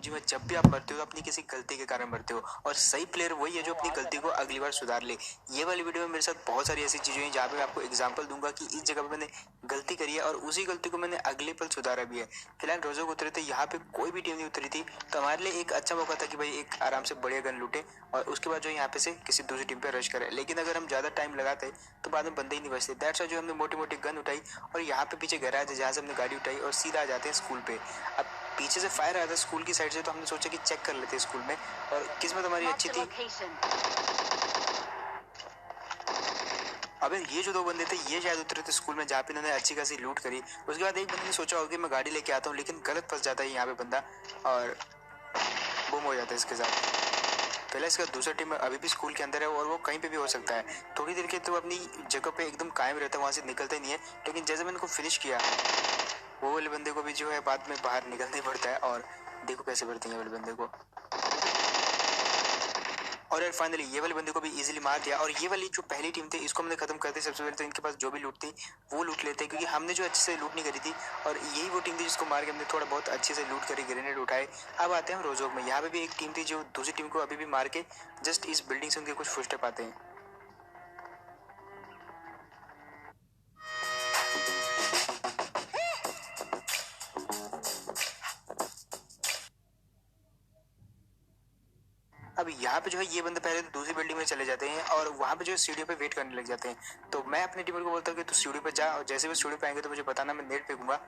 PUBG में जब भी आप मरते हो तो अपनी किसी गलती के कारण मरते हो, और सही प्लेयर वही है जो अपनी गलती को अगली बार सुधार ले। ये वाली वीडियो में मेरे साथ बहुत सारी ऐसी चीजें हैं जहाँ पे मैं आपको एग्जांपल दूंगा कि इस जगह पे मैंने गलती करी है और उसी गलती को मैंने अगले पल सुधारा भी है। फिलहाल रोजो उतरे थे, यहाँ पे कोई भी टीम नहीं उतरी थी, तो हमारे लिए एक अच्छा मौका था कि भाई एक आराम से बढ़िया गन लूटे और उसके बाद जो यहाँ पे से किसी दूसरी टीम पे रश करे। लेकिन अगर हम ज्यादा टाइम लगाते तो बाद में बंदे ही नहीं बचते। दैट्स व्हाई जो हमने मोटी मोटी गन उठाई और यहाँ पे पीछे गैराज है जहाँ से हमने गाड़ी उठाई और सीधा आ जाते हैं स्कूल पे। अब पीछे से फायर आया था स्कूल की साइड से, तो हमने सोचा कि चेक कर लेते हैं स्कूल में, और किस्मत हमारी अच्छी थी। अबे ये जो दो बंदे थे ये शायद उतरे थे स्कूल में जहाँ पे इन्होंने अच्छी खासी लूट करी। उसके बाद एक बंदे ने सोचा होगा कि मैं गाड़ी लेके आता हूँ, लेकिन गलत फंस जाता है यहाँ पे बंदा और गुम हो जाता है इसके साथ। पहले इसका दूसरा टीम अभी भी स्कूल के अंदर है और वो कहीं पे भी हो सकता है। थोड़ी देर के तो अपनी जगह पे एकदम कायम रहता है, वहां से निकलता ही नहीं है। लेकिन जैसे मैंने को फिनिश किया, वो वाले बंदे को भी जो है बाद में बाहर निकलना ही पड़ता है, और देखो कैसे बढ़ते हैं ये वाले बंदे को। और यार फाइनली ये वाले बंदे को भी इजीली मार दिया, और ये वाली जो पहली टीम थी इसको हमने खत्म कर दी। सबसे पहले तो इनके पास जो भी लूट थी वो लूट लेते, क्योंकि हमने जो अच्छे से लूट नहीं करी थी, और यही वो टीम थी जिसको मार के हमने थोड़ा बहुत अच्छे से लूट करी, ग्रेनेड उठाए। अब आते हैं हम रोजोक में। यहाँ पे भी एक टीम थी जो दूसरी टीम को अभी भी मार के जस्ट इस बिल्डिंग से उनके कुछ फुटस्टेप आते हैं। अब यहाँ पे जो है ये बंदे पहले तो दूसरी बिल्डिंग में चले जाते हैं और वहां पे जो है सीढ़ियों पे वेट करने लग जाते हैं। तो मैं अपने टीममेट को बोलता हूँ कि तू सीढ़ी पे जा, और जैसे भी सीढ़ी पे आएंगे तो मुझे बताना, मैं नेट फेंकूंगा।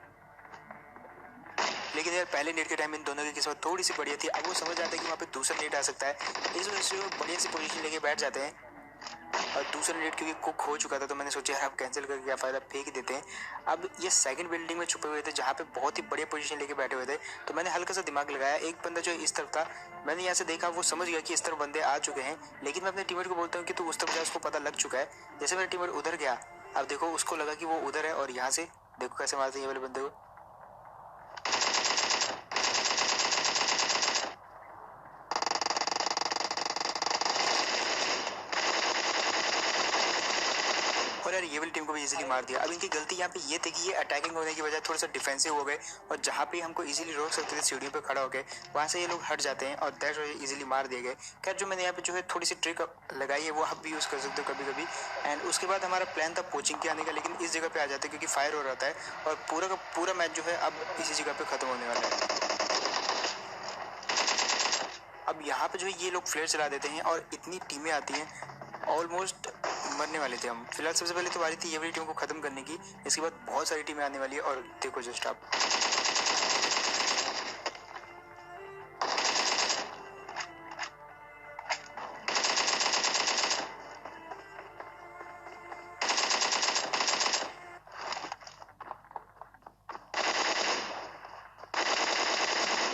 लेकिन यार पहले नेट के टाइम इन दोनों की किस्मत थोड़ी सी बढ़िया थी। अब वो समझ जाते हैं कि वहाँ पे दूसरा नेट आ सकता है, इस वजह से वो बढ़िया सी पोजीशन लेके बैठ जाते हैं। और दूसरा नेट क्योंकि कुक हो चुका था तो मैंने सोचा यार अब कैंसिल करके क्या फायदा, फेंक ही देते हैं। अब ये सेकंड बिल्डिंग में छुपे हुए थे जहाँ पे बहुत ही बढ़िया पोजीशन लेके बैठे हुए थे, तो मैंने हल्का सा दिमाग लगाया। एक बंदा जो इस तरफ था, मैंने यहाँ से देखा, वो समझ गया कि इस तरफ बंदे आ चुके हैं। लेकिन मैं अपने टीममेट को बोलता हूँ कि तू उस तरफ जा, उसको पता लग चुका है। जैसे मेरा टीममेट उधर गया, अब देखो उसको लगा कि वो उधर है, और यहाँ से देखो कैसे मारते हैं ये वाले बंदे को। और यार ये वाली टीम को भी इजीली मार दिया। अब इनकी गलती यहाँ पे ये थी कि ये अटैकिंग होने की बजाय थोड़ा सा डिफेंसिव हो गए, और जहाँ पे हमको इजीली रोक सकते थे सीढ़ियों पे खड़ा हो गए, वहां से ये लोग हट जाते हैं और दैट्स व्हाई इजीली मार दिए गए। खैर जो मैंने यहाँ पे जो है थोड़ी सी ट्रिक लगाई है वो आप भी यूज कर सकते हो कभी कभी। एंड उसके बाद हमारा प्लान था कोचिंग के आने का, लेकिन इस जगह पे आ जाते क्योंकि फायर हो रहा था, और पूरा का पूरा मैच जो है अब इसी जगह पे खत्म होने वाला है। अब यहाँ पे जो है ये लोग फ्लेयर चला देते हैं और इतनी टीमें आती हैं, ऑलमोस्ट मरने वाले थे हम। फिलहाल सबसे पहले तो बारी थी ये वाली टीम को खत्म करने की, इसके बाद बहुत सारी टीमें आने वाली है, और देखो जस्ट आप।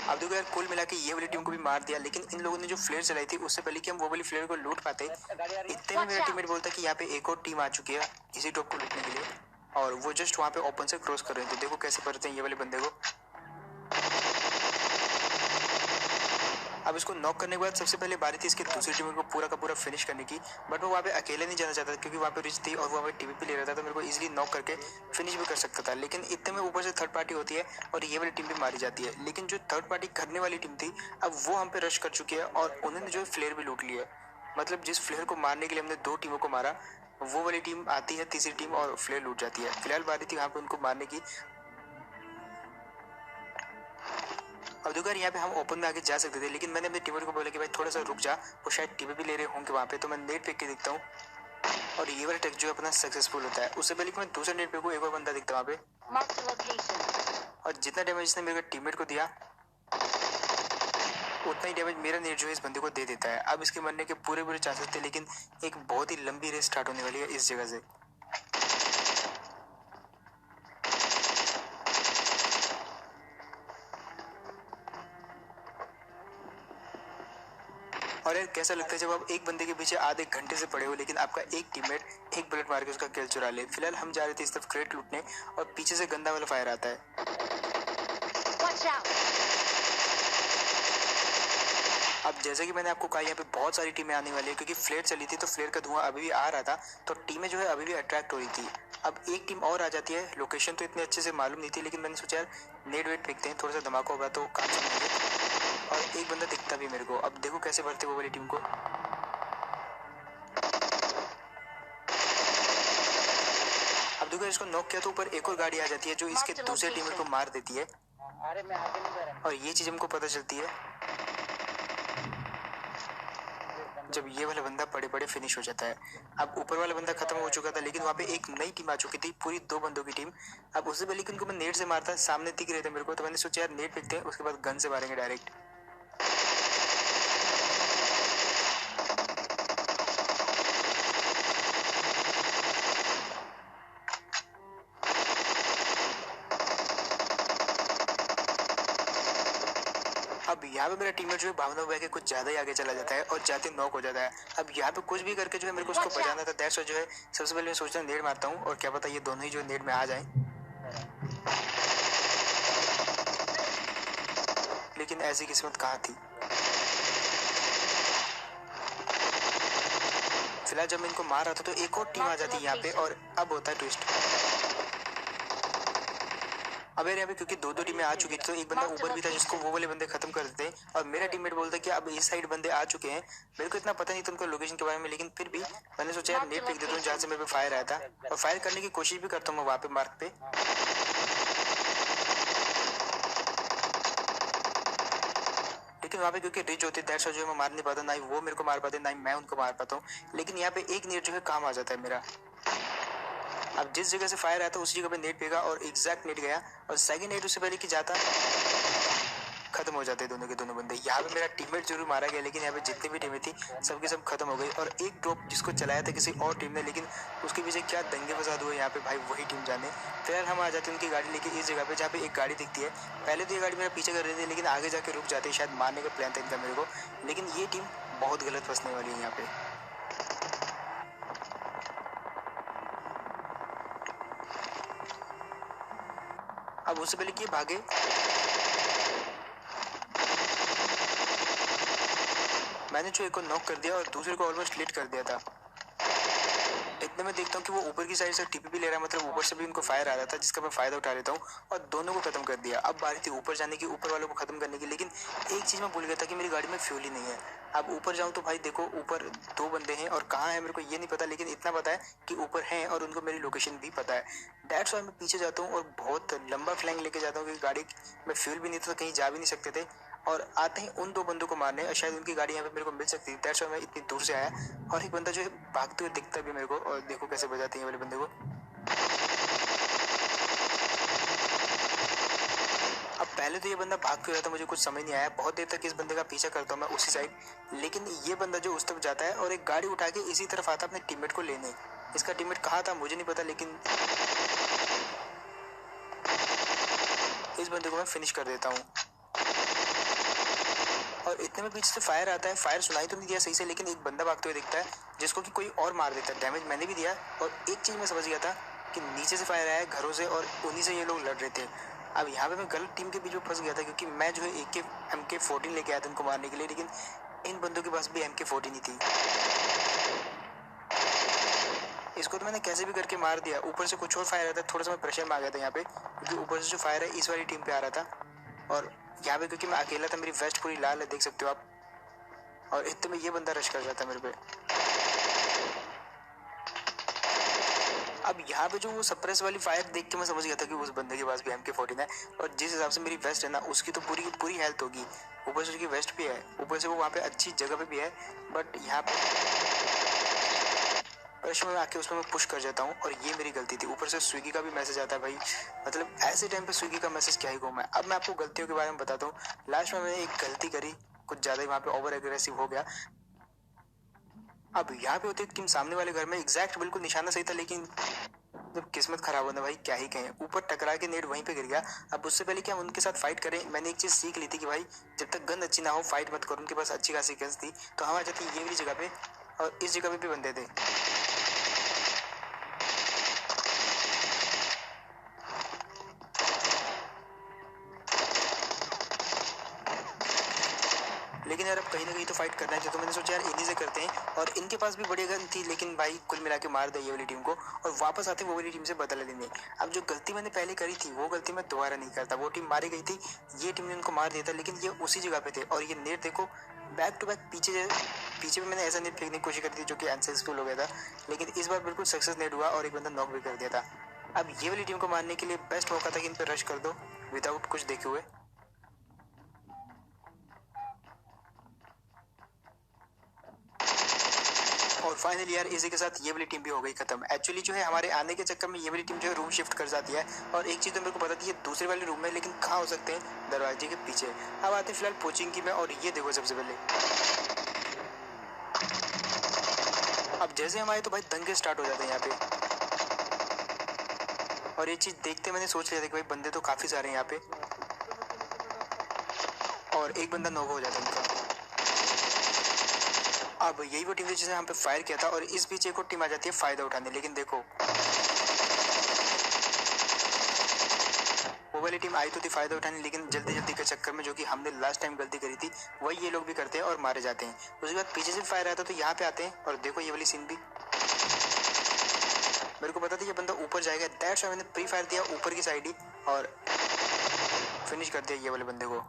अब देखो यार कुल मिला के ये वाली टीम को भी मार दिया, लेकिन इन लोगों ने जो फ्लेयर चलाई थी उससे पहले कि हम वो वाली फ्लेयर को लूट पाते, इतने में मेरा टीममेट बोलता कि यहाँ पे एक और टीम आ चुकी है इसी टॉप को लूटने के लिए, और वो जस्ट वहां पे ओपन से क्रॉस कर रहे थे। देखो कैसे करते हैं ये वाले बंदे को। अब इसको नॉक करने के बाद सबसे पहले बारी थी इसके दूसरी टीम को पूरा का पूरा फिनिश करने की, बट वो वहाँ पे अकेले नहीं जाना चाहता क्योंकि वहाँ पे रिच थी और वो वहाँ पे टीवी पे ले रहा था, तो मेरे को इजीली नॉक करके फिनिश भी कर सकता था। लेकिन इतने में ऊपर से थर्ड पार्टी होती है और ये वाली टीम भी मारी जाती है। लेकिन जो थर्ड पार्टी करने वाली टीम थी अब वो हम पे रश कर चुकी है और उन्होंने जो फ्लेयर भी लूट लिया। मतलब जिस फ्लेयर को मारने के लिए हमने दो टीमों को मारा, वो वाली टीम आती है तीसरी टीम और फ्लेयर लूट जाती है। फिलहाल बारी थी वहाँ पे उनको मारने की। अब देखो यहाँ पे हम ओपन में आगे जा सकते थे, लेकिन मैंने अपने टीममेट को बोला कि भाई थोड़ा सा रुक जा, वो शायद टीवी भी ले रहे होंगे वहाँ पे, तो मैं नेट फेंक के दिखता हूँ और ये वाला ट्रिक जो है अपना सक्सेसफुल होता है। उससे पहले कि मैं दूसरे नेट पे को एक और बंदा दिखता वहाँ पे, और जितना डैमेज इसने मेरे टीममेट को दिया उतना ही डैमेज मेरा नेट जो है इस बंदे को दे देता है। अब इसके मरने के पूरे पूरे चांसेस थे, लेकिन एक बहुत ही लंबी रेस स्टार्ट होने वाली है इस जगह से। और यार कैसा लगता है जब आप एक बंदे के पीछे आधे घंटे से पड़े हो, लेकिन आपका एक टीममेट एक बुलेट मार के उसका किल चुरा ले। फिलहाल हम जा रहे थे इस तरफ क्रेट लूटने और पीछे से गंदा वाला फायर आता है। अब जैसे कि मैंने आपको कहा यहाँ पे बहुत सारी टीमें आने वाली है, क्योंकि फ्लेयर चली थी तो फ्लेयर का धुआं अभी भी आ रहा था, तो टीमें जो है अभी भी अट्रैक्ट हो रही थी। अब एक टीम और आ जाती है। लोकेशन तो इतने अच्छे से मालूम नहीं थी, लेकिन मैंने सोचा यार नेट वेट फेंकते हैं, थोड़ा सा धमाका होगा तो काम समझेंगे। और एक बंदा दिखता भी मेरे को। अब देखो कैसे भरते वो वाली टीम को। अब देखो इसको नॉक किया तो ऊपर एक और गाड़ी आ जाती है जो इसके दूसरे टीममेट को मार देती है। अरे मैं आगे नहीं जा रहा। और ये चीज हमको पता चलती है जब ये वाला बंदा पड़े पड़े फिनिश हो जाता है। अब ऊपर वाला बंदा खत्म हो चुका था, लेकिन वहाँ पे एक नई टीम आ चुकी थी, पूरी 2 बंदों की टीम। अब उससे पहले कि उनको मैं नेट से मारता, सामने दिख रहे थे मेरे को, तो मैंने सोचा यार नेट फेंकते हैं, उसके बाद गन से मारेंगे डायरेक्ट। अब यहाँ पे मेरा टीममेट जो है भावना हुआ के कुछ ज्यादा ही आगे चला जाता है और जाते नॉक हो जाता है। अब यहाँ पे कुछ भी करके जो है मेरे को उसको बचाना था। दैट्स जो है सबसे पहले मैं सोचता हूँ नेट मारता हूँ, और क्या पता ये दोनों ही जो नेट में आ जाए। लेकिन ऐसी किस्मत कहाँ थी। फिलहाल जब मैं इनको मार रहा था तो एक और टीम आ जाती है यहाँ पे, और अब होता है ट्विस्ट। अब यार यहाँ पे क्योंकि 2-2 टीमें आ चुकी थी, तो एक बंदा ऊपर भी था जिसको वो वाले बंदे खत्म कर देते, और मेरा टीममेट बोलता है कि अब इस साइड बंदे आ चुके हैं। मेरे को इतना पता नहीं था उनका लोकेशन के बारे में, लेकिन फिर भी मैंने सोचा यार नेट फेंक देता हूँ जहाँ से मेरे पे फायर आया था, और फायर करने की कोशिश भी करता हूँ मैं वहाँ पे मार्क पे। लेकिन वहाँ पे क्योंकि रिच होती है, दैट्स जो मैं मार नहीं पाता, ना ही वो मेरे को मार पाते, ना ही मैं उनको मार पाता हूँ। लेकिन यहाँ पे एक नेट जो है काम आ जाता है मेरा। अब जिस जगह से फायर आया था उसी जगह पे नेट फेंका और एग्जैक्ट नेट गया, और सेकंड नेट उससे पहले कि जाता खत्म हो जाते दोनों के दोनों बंदे। यहाँ पे मेरा टीममेट जरूर मारा गया, लेकिन यहाँ पे जितनी भी टीमें थी सबकी सब खत्म हो गई। और एक ड्रॉप जिसको चलाया था किसी और टीम ने, लेकिन उसके पीछे क्या दंगे फसाद हुए यहाँ पे भाई वही टीम जाने। फिलहाल हम आ जाते हैं उनकी गाड़ी लेके इस जगह पे जहाँ पे एक गाड़ी दिखती है। पहले तो ये गाड़ी मेरा पीछे कर रही थी, लेकिन आगे जाके रुक जाते, शायद मारने का प्लान था इनका मेरे को। लेकिन ये टीम बहुत गलत फंसने वाली है यहाँ पे। अब उससे पहले कि भागे, मैंने जो एक को नॉक कर दिया और दूसरे को ऑलमोस्ट लेट कर दिया था। इतने में देखता हूँ कि वो ऊपर की साइड से टीपी ले रहा है, मतलब ऊपर से भी उनको फायर आ रहा था, जिसका मैं फायदा उठा लेता हूँ और दोनों को खत्म कर दिया। अब बारी थी ऊपर जाने की, ऊपर वालों को खत्म करने की, लेकिन एक चीज मैं भूल गया था कि मेरी गाड़ी में फ्यूल ही नहीं है। अब ऊपर जाऊँ तो भाई देखो ऊपर 2 बंदे हैं, और कहाँ है मेरे को ये नहीं पता, लेकिन इतना पता है कि ऊपर हैं और उनको मेरी लोकेशन भी पता है। दैट्स व्हाई मैं पीछे जाता हूँ और बहुत लंबा फ्लैंग लेके जाता हूँ, क्योंकि गाड़ी में फ्यूल भी नहीं था, कहीं जा भी नहीं सकते थे। और आते ही उन 2 बंदों को मारने, और शायद उनकी गाड़ी यहाँ पे मेरे को मिल सकती थी। दैट्स व्हाई मैं इतनी दूर से आया। और एक बंदा जो है भागते हुए दिखता भी मेरे को, और देखो कैसे बजाते हैं वाले बंदे को। अब पहले तो ये बंदा भाग क्यों रहा था मुझे कुछ समझ नहीं आया। बहुत देर तक इस बंदे का पीछा करता हूँ मैं उसी साइड, लेकिन ये बंदा जो उस तरफ जाता है और एक गाड़ी उठा के इसी तरफ आता अपने टीममेट को लेने। इसका टीममेट कहाँ था मुझे नहीं पता, लेकिन इस बंदे को मैं फिनिश कर देता हूँ। और इतने में पीछे से फायर आता है। फायर सुनाई तो नहीं दिया सही से, लेकिन एक बंदा भागते हुए दिखता है जिसको कि कोई और मार देता है। डैमेज मैंने भी दिया, और एक चीज मैं समझ गया था कि नीचे से फायर आया घरों से, और उन्हीं से ये लोग लड़ रहे थे। अब यहाँ पे मैं गलत टीम के बीच में फंस गया था, क्योंकि मैं जो है MK14 लेके आया था उनको मारने के लिए, लेकिन इन बंदों के पास भी MK14 ही थी। इसको तो मैंने कैसे भी करके मार दिया। ऊपर से कुछ और फायर आता है, थोड़ा सा मैं प्रेशर में आ गया था यहाँ पे, क्योंकि ऊपर से जो फायर है इस वाली टीम पे आ रहा था, और यहाँ पे क्योंकि मैं अकेला था, मेरी वेस्ट पूरी लाल है, देख सकते हो आप। और इतने में ये बंदा रश कर जाता है मेरे पे। अब यहाँ पे जो वो सप्रेस वाली फायर देख के मैं समझ गया था कि उस बंदे के पास भी MK14 है, और जिस हिसाब से मेरी वेस्ट है ना, उसकी तो पूरी पूरी हेल्थ होगी। ऊपर से उसकी वेस्ट भी है, ऊपर से वो वहाँ पे अच्छी जगह पे भी है, बट यहाँ पे रश में आके उसमें मैं पुश कर जाता हूँ, और ये मेरी गलती थी। ऊपर से स्विगी का भी मैसेज आता है भाई, मतलब ऐसे टाइम पे स्विगी का मैसेज क्या ही कहूँ मैं। अब मैं आपको गलतियों के बारे में बताता हूँ। लास्ट में मैंने एक गलती करी, कुछ ज्यादा ही वहाँ पे ओवर एग्रेसिव हो गया। अब यहाँ पे होती टीम सामने वाले घर में, एग्जैक्ट बिल्कुल निशाना सही था, लेकिन जब किस्मत खराब होना भाई क्या ही कहें, ऊपर टकरा के नेट वहीं पे गिर गया। अब उससे पहले कि हम उनके साथ फाइट करें, मैंने एक चीज सीख ली थी कि भाई जब तक गन अच्छी ना हो फाइट मत करो। उनके पास अच्छी खासी गन्स थी, तो हम आ जाते ये वाली जगह पे, और इस जगह पे भी बंदे थे। लेकिन यार अब कहीं ना कहीं तो फाइट करना चाहिए, तो मैंने सोचा यार इन्हीं से करते हैं। और इनके पास भी बड़ी गन थी, लेकिन भाई कुल मिला के मार दिया ये वाली टीम को और वापस आते वो वाली टीम से बदला लेने। अब जो गलती मैंने पहले करी थी वो गलती मैं दोबारा नहीं करता। वो टीम मारी गई थी, ये टीम ने उनको मार दिया था, लेकिन ये उसी जगह पे थे। और ये नेट देखो बैक टू बैक पीछे भी मैंने ऐसा नेट फेंकने की कोशिश करी थी जो कि अनसक्सेसफुल हो गया था, लेकिन इस बार बिल्कुल सक्सेस नेट हुआ और एक बंदा नॉक भी कर दिया था। अब ये वाली टीम को मारने के लिए बेस्ट मौका था कि इन पर रश कर दो विदाउट कुछ देखे हुए। और फाइनली यार इसी के साथ ये वाली टीम भी हो गई खत्म। एक्चुअली जो है हमारे आने के चक्कर में ये वाली टीम जो है रूम शिफ्ट कर जाती है। और एक चीज तो मेरे को पता थी ये दूसरे वाले रूम में, लेकिन कहाँ हो सकते हैं, दरवाजे के पीछे। अब आते फिलहाल कोचिंग की में, और ये देखो सबसे पहले अब जैसे हम आए तो भाई दंगे स्टार्ट हो जाते हैं यहाँ पे। और ये चीज देखते मैंने सोच लिया था कि भाई बंदे तो काफी सारे हैं यहाँ पे, और एक बंदा नॉक हो जाता है उनका। अब यही वो टीम थी जिसने हम पे फायर किया था, और इस बीच एक और टीम आ जाती है फायदा उठाने। लेकिन देखो वो वाली टीम आई तो थी फायदा उठाने, लेकिन जल्दी जल्दी के चक्कर में जो कि हमने लास्ट टाइम गलती करी थी वही ये लोग भी करते हैं और मारे जाते हैं। उसके बाद पीछे से फायर आता तो यहाँ पे आते हैं, और देखो ये वाली सीन भी मेरे को पता था ये बंदा ऊपर जाएगा, दैट्स व्हाई मैंने प्री फायर दिया ऊपर की साइड ही और फिनिश कर दिया ये वाले बंदे को।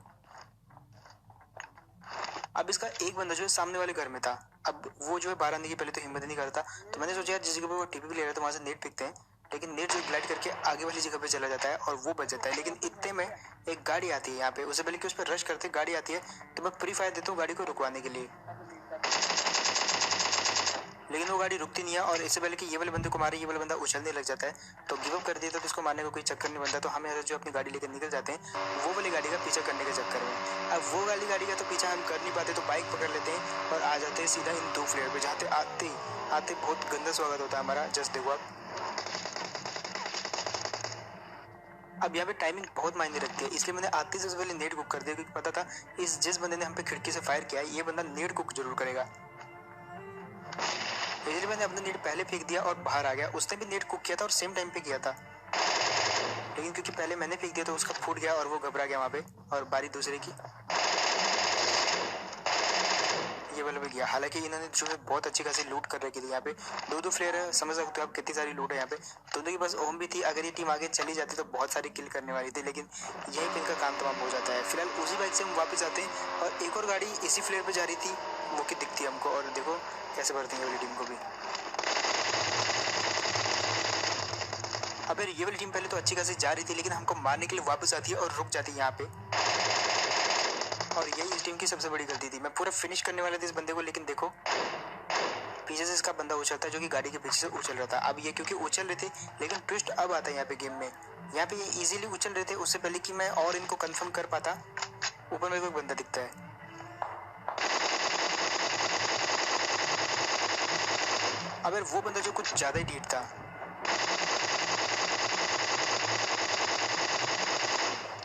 अब इसका एक बंदा जो है सामने वाले घर में था। अब वो जो है बाहर आने की पहले तो हिम्मत नहीं करता, तो मैंने सोचा यार जिस जगह पे वो टीपी भी ले रहा है तो वहां से नेट फेंकते हैं। लेकिन नेट जो ग्लाइड करके आगे वाली जगह पे चला जाता है और वो बच जाता है। लेकिन इतने में एक गाड़ी आती है यहाँ पे, उससे पहले कि उस पर रश करते गाड़ी आती है तो मैं प्री फायर देता हूँ गाड़ी को रुकवाने के लिए, लेकिन वो गाड़ी रुकती नहीं है। और इससे पहले कि ये वाले बंदे को मारे ये वाला बंदा उछलने लग जाता है, तो गिव अप कर देता है, तो इसको मारने का कोई चक्कर नहीं बनता। तो हम यहाँ जो अपनी गाड़ी लेकर निकल जाते हैं वो वाली गाड़ी का पीछा करने के चक्कर में। अब वो वाली गाड़ी का तो पीछा हम कर नहीं पाते, तो बाइक पकड़ लेते हैं और आ जाते हैं सीधा इन दो फ्लेयर पे, जहाँ आते आते बहुत गंदा स्वागत होता है हमारा। जस्ट देखो अब यहाँ पे टाइमिंग बहुत मायने रखती है, इसलिए मैंने आते से पहले नेट कुक कर दिया, क्योंकि पता था इस जिस बंदे ने हम पे खिड़की से फायर किया है ये बंदा नेट कुक जरूर करेगा। इसलिए मैंने अपना नेट पहले फेंक दिया और बाहर आ गया। उसने भी नेट कुक किया था और सेम टाइम पे किया था, लेकिन क्योंकि पहले मैंने फेंक दिया तो उसका फूट गया और वो घबरा गया वहां पे, और बारी दूसरे की ये वाला भी गया। हालांकि इन्होंने जो है बहुत अच्छी खासी लूट कर रखी थी यहाँ पे। दो फ्लेयर है, समझ सकते हो आप कितनी सारी लूट है यहाँ पे। दोनों के पास ओम भी थी, अगर ये टीम आगे चली जाती तो बहुत सारी किल करने वाली थी, लेकिन यही पे इनका काम तमाम हो जाता है। फिलहाल उसी बाइक से हम वापस आते हैं और एक और गाड़ी इसी फ्लेयर पे जा रही थी, वो की दिखती है हमको, और देखो कैसे भरती है वाली टीम को भी। अब यार ये वाली टीम पहले तो अच्छी खासी जा रही थी, लेकिन हमको मारने के लिए वापस आती है और रुक जाती है यहाँ पे। और यही इस टीम की सबसे बड़ी गलती थी। मैं पूरा फिनिश करने वाला था इस बंदे को, लेकिन देखो पीछे से इसका बंदा उछलता है जो कि गाड़ी के पीछे से उछल रहा था। अब ये क्योंकि उछल रहे थे, लेकिन ट्विस्ट अब आता है यहाँ पे गेम में। यहाँ पे ये इजीली उछल रहे थे उससे पहले कि मैं और इनको कंफर्म कर पाता। ऊपर मेरे को एक बंदा दिखता है, अब यार वो बंदा जो कुछ ज्यादा ही डीट था,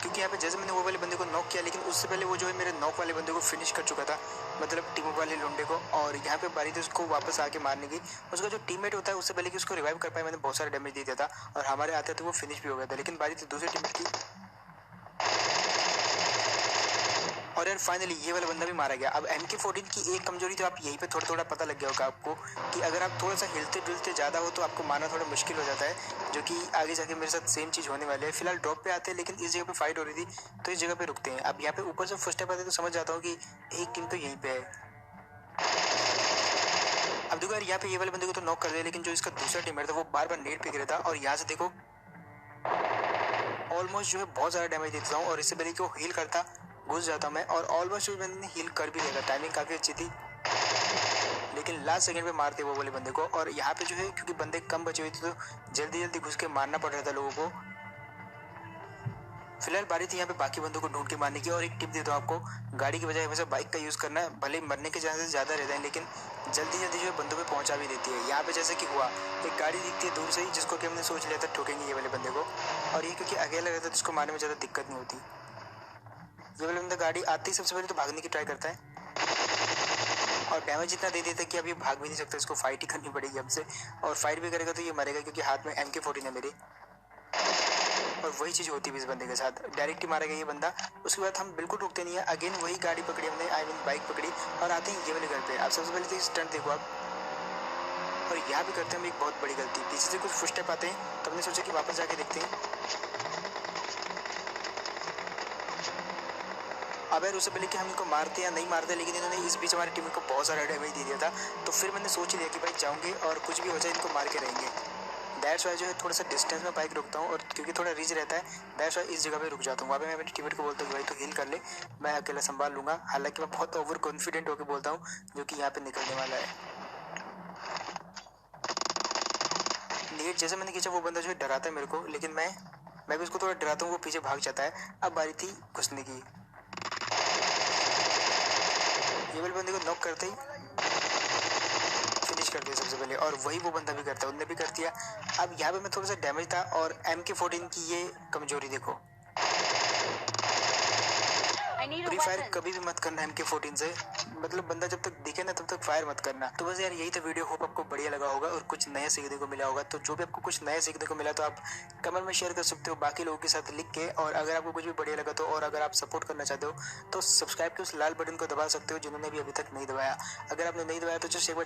क्योंकि यहाँ पे जैसे मैंने वो वाले बंदे को नॉक किया, लेकिन उससे पहले वो जो है मेरे नॉक वाले बंदे को फिनिश कर चुका था, मतलब टीम वाले लुंडे को। और यहाँ पे बारी थी उसको वापस आके मारने की। उसका जो टीममेट होता है उससे पहले कि उसको रिवाइव कर पाए मैंने बहुत सारा डैमेज दे दिया था, और हमारे आते थे वो फिनिश भी हो गया था। लेकिन बारी थी दूसरे टीममेट की, और यार फाइनली ये वाला बंदा भी मारा गया। अब MK14 की एक कमजोरी तो आप यहीं पे थोड़ा थोड़ा पता लग गया होगा आपको, कि अगर आप थोड़ा सा हिलते डुलते ज़्यादा हो तो आपको मारना थोड़ा मुश्किल हो जाता है, जो कि आगे जाके मेरे साथ सेम चीज़ होने वाली है। फिलहाल ड्रॉप पे आते हैं, लेकिन इस जगह पे फाइट हो रही थी तो इस जगह पे रुकते हैं। अब यहाँ पे ऊपर से फर्स्ट स्टेप आते तो समझ जाता हूँ कि एक टीम तो यहीं पे है। अब देखो यार यहाँ पे ये वाले बंदे को तो नॉक कर दिया, लेकिन जो इसका दूसरा टीममेट था वो बार बार नेट फेंक रहा था, और यहाँ से देखो ऑलमोस्ट जो है बहुत ज़्यादा डैमेज देता हूँ, और इससे पहले कि वो हील करता घुस जाता मैं, और ऑलमोस्ट जो मैंने हील कर भी दिया था। टाइमिंग काफ़ी अच्छी थी, लेकिन लास्ट सेकंड पे मारते वो वाले बंदे को। और यहाँ पे जो है क्योंकि बंदे कम बचे हुए थे तो जल्दी जल्दी घुस के मारना पड़ रहा था लोगों को। फिलहाल बारी थी यहाँ पे बाकी बंदों को ढूंढ के मारने की। और एक टिप देता हूँ आपको, गाड़ी की बजाय हमेशा बाइक का यूज़ करना है। भले मरने के चांसेस ज़्यादा रहते हैं, लेकिन जल्दी जल्दी जो है बंदों पे पहुंचा भी देती है। यहाँ पे जैसे कि हुआ, एक गाड़ी दिखती है दूर से ही जिसको कि हमने सोच लिया था ठोकेंगे ये वाले बंदे को, और ये क्योंकि अकेला रहता है तो इसको मारने में ज़्यादा दिक्कत नहीं होती। ये वाला बंदा गाड़ी आती ही सबसे पहले तो भागने की ट्राई करता है, और डैमेज इतना दे देता है कि अब ये भाग भी नहीं सकता, इसको फाइट ही करनी पड़ेगी हमसे। और फाइट भी करेगा तो ये मरेगा, क्योंकि हाथ में MK14 है मेरे। और वही चीज़ होती है इस बंदे के साथ, डायरेक्ट ही मारा गया ये बंदा। उसके बाद हम बिल्कुल रुकते नहीं है, अगेन वही गाड़ी पकड़ी हमने, आई मीन बाइक पकड़ी और आते हैं ये वाले घर पे। आप सबसे पहले तो ये स्टंट देखो आप, और यहाँ भी करते हैं हम एक बहुत बड़ी गलती, पीछे से कुछ फुटस्टेप आते हैं, तो हमने सोचा कि वापस जाके देखते हैं। अब यार उससे पहले कि हम इनको मारते या नहीं मारते, लेकिन इन्होंने इस बीच हमारी टीम को बहुत सारा डैमेज दे दिया था, तो फिर मैंने सोच लिया कि भाई जाऊँगे और कुछ भी हो जाए इनको मार के रहेंगे। दैट्स वाई जो है थोड़ा सा डिस्टेंस में बाइक रुकता हूँ, और क्योंकि थोड़ा रिज रहता है दैट्स वाई इस जगह पे रुक जाता हूँ। वहाँ पे मैं अपने टीममेट को बोलता हूँ कि भाई तो हील कर ले, मैं अकेला संभाल लूँगा। हालांकि मैं बहुत ओवर कॉन्फिडेंट होकर बोलता हूँ, जो कि यहाँ पे निकलने वाला है। नेट जैसे मैंने खींचा वो बंदा जो है डराता है मेरे को, लेकिन मैं भी उसको थोड़ा डराता हूँ, वो पीछे भाग जाता है। अब बारी थी घुसने की, ये वाले बंदे को नॉक करते ही फिनिश कर दिया सबसे पहले, और वही वो बंदा भी करता है, उनने भी कर दिया। अब यहाँ पे मैं थोड़ा सा डैमेज था, और MK14 की ये कमजोरी देखो, फ्री फायर कभी भी मत करना MK14 से, मतलब बंदा जब तक दिखे ना तब तक फायर मत करना। तो बस यार यही था वीडियो, होप आपको बढ़िया लगा होगा और कुछ नया सीखने को मिला होगा। तो जो भी आपको कुछ नया सीखने को मिला तो आप कमेंट में शेयर कर सकते हो बाकी लोगों के साथ लिख के, और अगर आपको कुछ भी बढ़िया लगा तो, और अगर आप सपोर्ट करना चाहते हो तो सब्सक्राइब के उस लाल बटन को दबा सकते हो जिन्होंने भी अभी तक नहीं दबाया। अगर आपने नहीं दबाया तो जस्ट एक बार